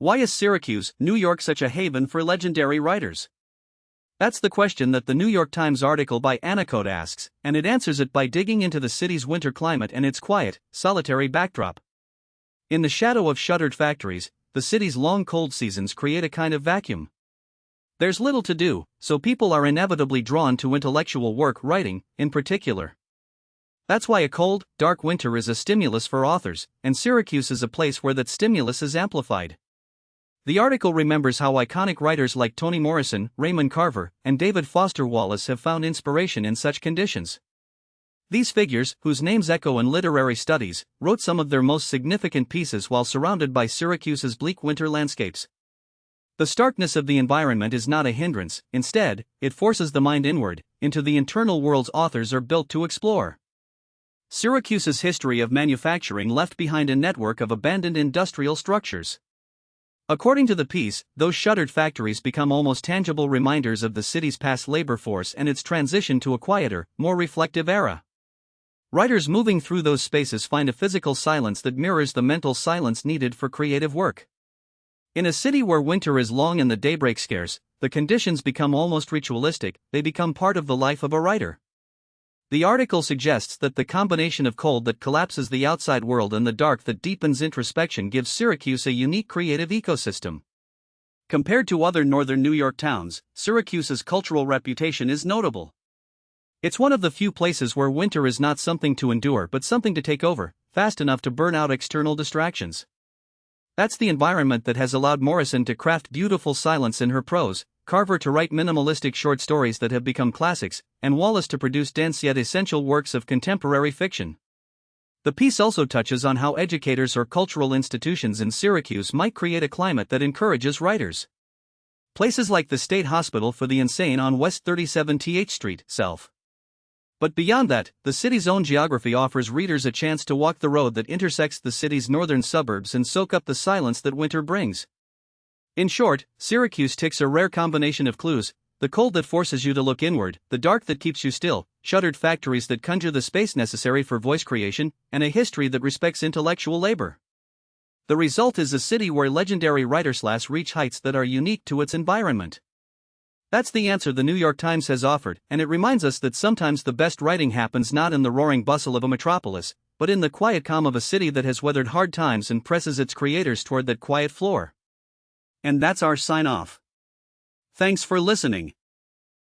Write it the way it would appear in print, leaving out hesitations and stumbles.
Why is Syracuse, New York such a haven for legendary writers? That's the question that the New York Times article by Anacode asks, and it answers it by digging into the city's winter climate and its quiet, solitary backdrop. In the shadow of shuttered factories, the city's long cold seasons create a kind of vacuum. There's little to do, so people are inevitably drawn to intellectual work, writing, in particular. That's why a cold, dark winter is a stimulus for authors, and Syracuse is a place where that stimulus is amplified. The article remembers how iconic writers like Toni Morrison, Raymond Carver, and David Foster Wallace have found inspiration in such conditions. These figures, whose names echo in literary studies, wrote some of their most significant pieces while surrounded by Syracuse's bleak winter landscapes. The starkness of the environment is not a hindrance, instead, it forces the mind inward, into the internal worlds authors are built to explore. Syracuse's history of manufacturing left behind a network of abandoned industrial structures. According to the piece, those shuttered factories become almost tangible reminders of the city's past labor force and its transition to a quieter, more reflective era. Writers moving through those spaces find a physical silence that mirrors the mental silence needed for creative work. In a city where winter is long and the daybreak scarce, the conditions become almost ritualistic, they become part of the life of a writer. The article suggests that the combination of cold that collapses the outside world and the dark that deepens introspection gives Syracuse a unique creative ecosystem. Compared to other northern New York towns, Syracuse's cultural reputation is notable. It's one of the few places where winter is not something to endure but something to take over, fast enough to burn out external distractions. That's the environment that has allowed Morrison to craft beautiful silence in her prose, Carver to write minimalistic short stories that have become classics, and Wallace to produce dense yet essential works of contemporary fiction. The piece also touches on how educators or cultural institutions in Syracuse might create a climate that encourages writers. Places like the State Hospital for the Insane on West 37th Street, Self. But beyond that, the city's own geography offers readers a chance to walk the road that intersects the city's northern suburbs and soak up the silence that winter brings. In short, Syracuse ticks a rare combination of clues: the cold that forces you to look inward, the dark that keeps you still, shuttered factories that conjure the space necessary for voice creation, and a history that respects intellectual labor. The result is a city where legendary writers reach heights that are unique to its environment. That's the answer the New York Times has offered, and it reminds us that sometimes the best writing happens not in the roaring bustle of a metropolis, but in the quiet calm of a city that has weathered hard times and presses its creators toward that quiet floor. And that's our sign-off. Thanks for listening.